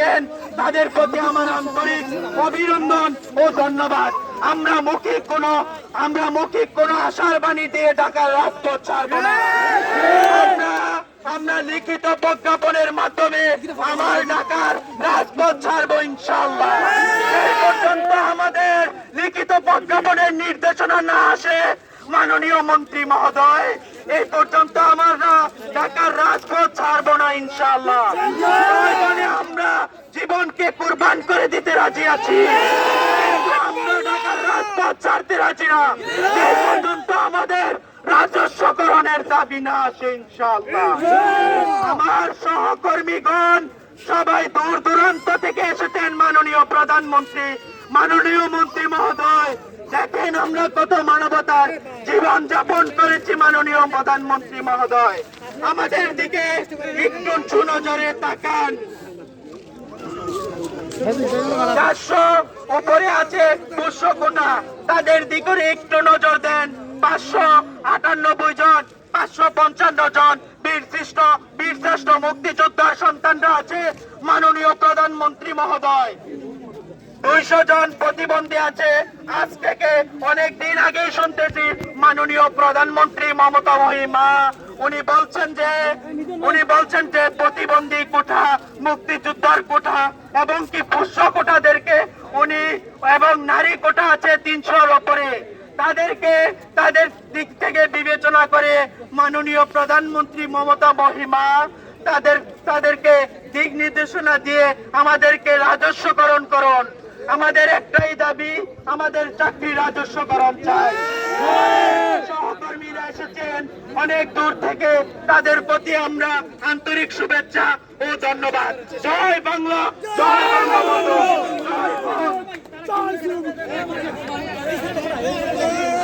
থাকেন তাদের প্রতি আমার আন্তরিক অভিনন্দন ও ধন্যবাদ। আমরা মৌখিক কোনো আশার বাণী দিয়ে ঢাকার রাজপথ ছাড়ব না। আমরা লিখিত প্রজ্ঞাপনের মাধ্যমে আমার ঢাকার রাজপথ ছাড়বো ইনশাআল্লাহ। এই পর্যন্ত আমাদের লিখিত প্রজ্ঞাপনের নির্দেশনা না আসে মাননীয় মন্ত্রী মহোদয়, এই পর্যন্ত আমরা ঢাকার রাজপথ ছাড়বো না ইনশাআল্লাহ। আমরা জীবনকে কুরবান করে দিতে রাজি আছি, আমরা ঢাকার রাজপথ ছাড়তে রাজি না এই পর্যন্ত আমাদের রাজস্বকরণের দাবি না আসে ইনশাআল্লাহ। আমার সহকর্মীগণ সবাই দূর দূরান্ত থেকে এসেছেন মাননীয় প্রধানমন্ত্রী, মাননীয় মন্ত্রী মহোদয়, দেখেন আমরা কত মানবতার জীবন যাপন করেছি মাননীয় প্রধানমন্ত্রী মহোদয়, আমাদের দিকে একটু সুনজরে তাকান। 400 উপরে আছে 200 কোটা, তাদের দিকে একটু নজর দেন। 598 জন, 555 জন বীরশ্রেষ্ঠ মুক্তিযোদ্ধার সন্তানরা আছে মাননীয় প্রধানমন্ত্রী মহোদয়। 200 জন প্রতিবন্ধী আছে। আজ থেকে অনেক দিন আগেই শুনতেছি মাননীয় প্রধানমন্ত্রী মমতা মহিমা উনি বলছেন যে প্রতিবন্ধী কোঠা, মুক্তিযোদ্ধার কোঠা এবং কি পুষ্য কোটাদেরকে উনি এবং নারী কোটা আছে 300-র উপরে, তাদের দিক থেকে বিবেচনা করে মাননীয় প্রধানমন্ত্রী মমতা মহিমা তাদেরকে দিক নির্দেশনা দিয়ে আমাদেরকে রাজস্বকরণ করুন। আমাদের একটাই দাবি, আমাদের চাকরি রাজস্বকরণ চাই। সহকর্মীরা এসেছেন অনেক দূর থেকে, তাদের প্রতি আমরা আন্তরিক শুভেচ্ছা ও ধন্যবাদ। জয় বাংলা, জয় বঙ্গবন্ধু, জয়